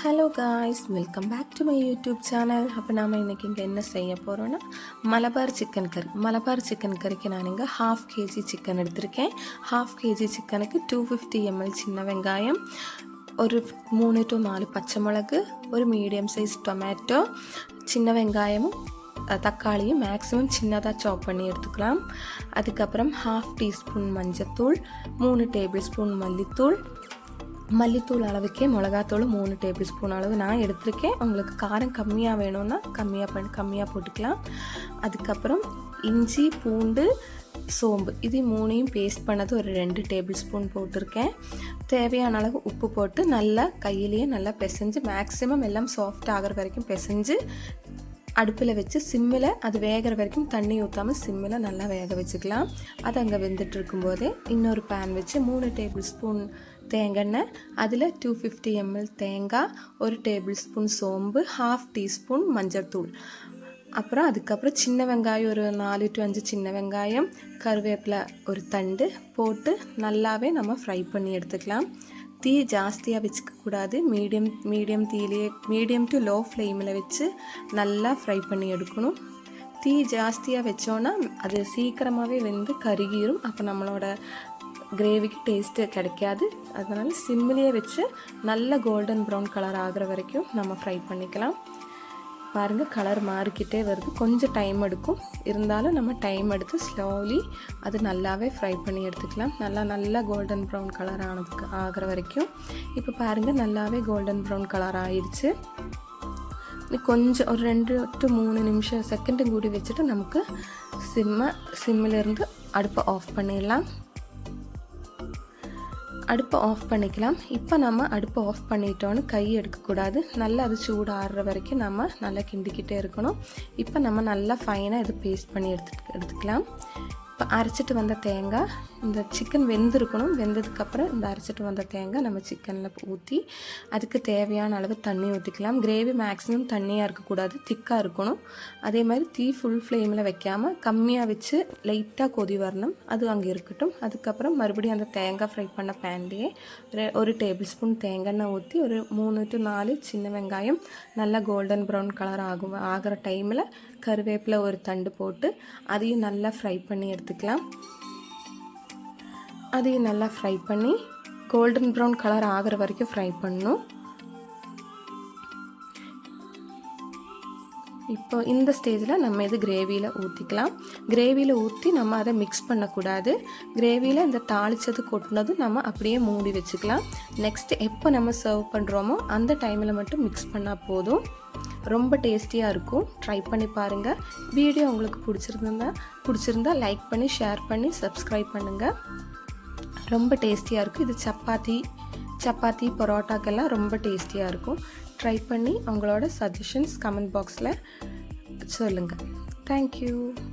Hello guys, welcome back to my YouTube channel. அப்போ நாம் இன்றைக்கி இங்கே என்ன செய்ய போகிறோன்னா மலபார் சிக்கன் கறிக்கு நான் இங்கே 1/2 kg சிக்கன் எடுத்திருக்கேன். 1/2 kg சிக்கனுக்கு 250 ml சின்ன வெங்காயம், ஒரு 3 to 4 பச்சை மிளகு, ஒரு மீடியம் சைஸ் டொமேட்டோ, சின்ன வெங்காயமும் தக்காளியும் மேக்ஸிமம் சின்னதாக சாப் பண்ணி எடுத்துக்கலாம். அதுக்கப்புறம் 1/2 teaspoon மஞ்சத்தூள், 3 tablespoon மல்லித்தூள் அளவுக்கே மிளகாத்தூள் 3 tablespoon அளவு நான் எடுத்திருக்கேன். உங்களுக்கு காரம் கம்மியாக வேணும்னா கம்மியாக போட்டுக்கலாம். அதுக்கப்புறம் இஞ்சி, பூண்டு, சோம்பு இது 3ஐயும் பேஸ்ட் பண்ணது ஒரு 2 tablespoon போட்டிருக்கேன். தேவையான அளவு உப்பு போட்டு நல்லா கையிலேயே நல்லா பிசைஞ்சு மேக்ஸிமம் எல்லாம் சாஃப்ட் ஆகிற வரைக்கும் பிசைஞ்சு அடுப்பில் வச்சு சிம்மில் அது வேகிற வரைக்கும் தண்ணி ஊற்றாமல் சிம்மில் நல்லா வேக வச்சுக்கலாம். அது அங்கே வெந்துட்டு இருக்கும்போதே இன்னொரு பேன் வச்சு 3 tablespoon தேங்காய், அதில் 250 ml தேங்காய், 1 tablespoon சோம்பு, 1/2 teaspoon மஞ்சள் தூள், அதுக்கப்புறம் சின்ன வெங்காயம் ஒரு 4 to 5 சின்ன வெங்காயம், கருவேப்பிலை ஒரு தண்டு போட்டு நல்லாவே நம்ம ஃப்ரை பண்ணி எடுத்துக்கலாம். தீ ஜாஸ்தியாக வச்சுக்கக்கூடாது, மீடியம் டு லோ ஃப்ளேமில் வச்சு நல்லா ஃப்ரை பண்ணி எடுக்கணும். தீ ஜாஸ்தியாக வச்சோன்னா அது சீக்கிரமாகவே வெந்து கருகிரும், அப்போ நம்மளோட கிரேவிக்கு டேஸ்ட்டு கிடைக்காது. அதனால் சிம்மிலேயே வச்சு நல்ல கோல்டன் ப்ரௌன் கலர் ஆகிற வரைக்கும் நம்ம ஃப்ரை பண்ணிக்கலாம். பாருங்கள், கலர் மாறிக்கிட்டே வருது, கொஞ்சம் டைம் எடுக்கும், இருந்தாலும் நம்ம டைம் எடுத்து ஸ்லோலி அது நல்லாவே ஃப்ரை பண்ணி எடுத்துக்கலாம். நல்லா கோல்டன் ப்ரௌன் கலர் ஆகிற வரைக்கும். இப்போ பாருங்கள், நல்லாவே கோல்டன் ப்ரௌன் கலர் ஆயிடுச்சு. கொஞ்சம் ஒரு 2 to 3 செகண்டும் கூடி வச்சுட்டு நமக்கு சிம்மிலேருந்து அடுப்பை ஆஃப் பண்ணிடலாம். அடுப்பை ஆஃப் பண்ணிக்கலாம். இப்போ நம்ம அடுப்பை ஆஃப் பண்ணிட்டோன்னு கை எடுக்கக்கூடாது, நல்லா அது சூடு ஆடுற வரைக்கும் நம்ம நல்லா கிண்டிக்கிட்டே இருக்கணும். இப்போ நம்ம நல்லா ஃபைனாக இது பேஸ்ட் பண்ணி எடுத்துக்கலாம். இப்போ அரைச்சிட்டு வந்த தேங்காய், இந்த சிக்கன் வெந்திருக்கணும், வெந்ததுக்கப்புறம் இந்த அரைச்சிட்டு வந்த தேங்காய் நம்ம சிக்கனில் ஊற்றி அதுக்கு தேவையான அளவு தண்ணி ஊற்றிக்கலாம். கிரேவி மேக்ஸிமம் தண்ணியாக இருக்கக்கூடாது, திக்காக இருக்கணும். அதே மாதிரி தீ ஃபுல் ஃப்ளேமில் வைக்காமல் கம்மியாக வச்சு லைட்டாக கொதி வரணும், அது அங்கே இருக்கட்டும். அதுக்கப்புறம் மறுபடியும் அந்த தேங்காய் ஃப்ரை பண்ண பேன்லேயே 1 tablespoon தேங்காய் ஊற்றி ஒரு 3 to 4 சின்ன வெங்காயம் நல்லா கோல்டன் ப்ரௌன் கலர் ஆகிற டைமில் கருவேப்பிலை ஒரு தண்டு போட்டு அதையும் நல்லா ஃப்ரை பண்ணி எடுத்துக்கலாம். அதையும் நல்லா ஃப்ரை பண்ணி கோல்டன் ப்ரௌன் கலர் ஆகிற வரைக்கும் ஃப்ரை பண்ணணும். இப்போ இந்த ஸ்டேஜில் நம்ம இது கிரேவியில் ஊற்றிக்கலாம். கிரேவியில் ஊற்றி நம்ம அதை மிக்ஸ் பண்ணக்கூடாது. கிரேவியில் இந்த தாளித்தது கொட்டினது நம்ம அப்படியே மூடி வச்சுக்கலாம். நெக்ஸ்ட்டு எப்போ நம்ம சர்வ் பண்ணுறோமோ அந்த டைமில் மட்டும் மிக்ஸ் பண்ணால் போதும். ரொம்ப டேஸ்டியாக இருக்கும், ட்ரை பண்ணி பாருங்கள். வீடியோ உங்களுக்கு பிடிச்சிருந்தா லைக் பண்ணி, ஷேர் பண்ணி, சப்ஸ்கிரைப் பண்ணுங்கள். ரொம்ப டேஸ்டியாக இருக்கும். இது சப்பாத்தி பரோட்டாக்கெல்லாம் ரொம்ப டேஸ்டியாக இருக்கும். ட்ரை பண்ணி உங்களோட சஜஷன்ஸ் கமெண்ட் பாக்ஸில் சொல்லுங்கள். தேங்க்யூ.